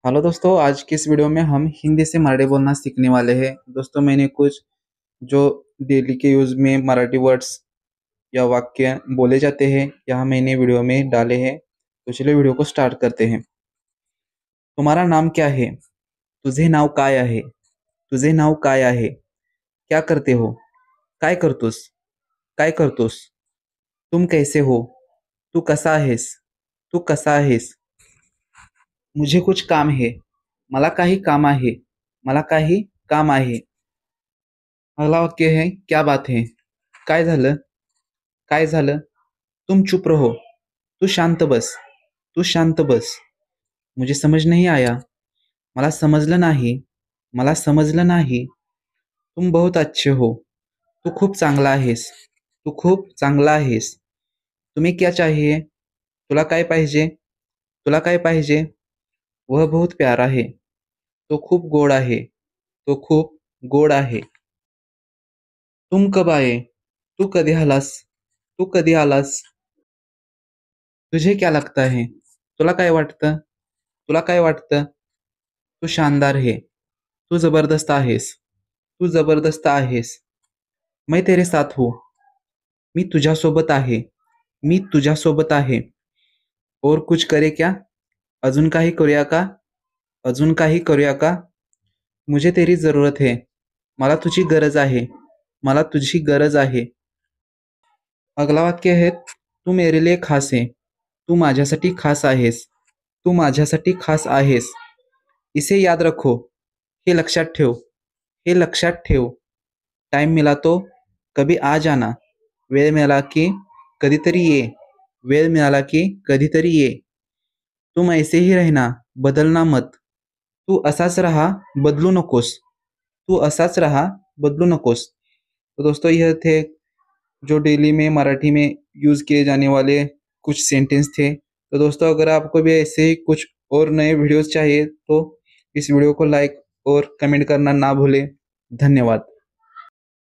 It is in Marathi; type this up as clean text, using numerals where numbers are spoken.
हेलो दोस्तों, आज की इस वीडियो में हम हिंदी से मराठी बोलना सीखने वाले हैं। दोस्तों, मैंने कुछ जो डेली के यूज़ में मराठी वर्ड्स या वाक्य बोले जाते हैं यहाँ मैंने वीडियो में डाले हैं। तो चलिए वीडियो को स्टार्ट करते हैं। तुम्हारा नाम क्या है? तुझे नाव काय आहे? तुझे नाव काय आहे? क्या करते हो? काय करतोस? काय करतोस? तुम कैसे हो? तू कसा आहेस? तू कसा आहेस? मुझे कुछ काम है. मला काही काम आहे. मला काही काम आहे. अगला वाक्य है क्या बात है? काय झालं? काय झालं? तुम चुप रहो. तू शांत बस. तू शांत बस. मुझे समझ नहीं आया. मला समजलं नाही. मला समजलं नाही. तुम बहुत अच्छे हो. तू खूप चांगला आहेस. तू खूप चांगला आहेस. तुम्हें क्या चाहिए? तुला काय पाहिजे? तुला काय पाहिजे? वह बहुत प्यारा है. तो खूप गोड आहे. तो खूप गोड आहे. तुम कब आए? तू कधी आलास? तू कधी आलास? तुझे क्या लगता है? तुला काय वाटतं? तुला काय वाटतं? तू शानदार है. तू जबरदस्त आहेस. तू जबरदस्त आहेस. मैं तेरे साथ हूँ. मी तुझ्यासोबत आहे. मी तुझ्यासोबत आहे. और कुछ करे क्या? अजून काही करूया का? अजून काही करूया का? मुझे तेरी जरूरत है. मला तुझी गरज आहे. मला तुझी गरज आहे. अगला वाक्य है तू मेरे लिए खास है. तू माझ्यासाठी खास आहेस. तू माझ्यासाठी खास आहेस. इसे याद रखो. हे लक्षात ठेव. हे लक्षात ठेव. टाइम मिला तो कभी आ जाना. वेळ मिळाला की कधीतरी ये. वेळ मिळाला की कधीतरी ये. तुम ऐसे ही रहना. बदलना मत. तू असाच रहा. बदलू नकोस. तू असाच रहा. बदलू नकोस. तो दोस्तों, यह थे जो डेली में मराठी में यूज़ किए जाने वाले कुछ सेंटेंस थे। तो दोस्तों, अगर आपको भी ऐसे ही कुछ और नए वीडियोस चाहिए तो इस वीडियो को लाइक और कमेंट करना ना भूलें। धन्यवाद।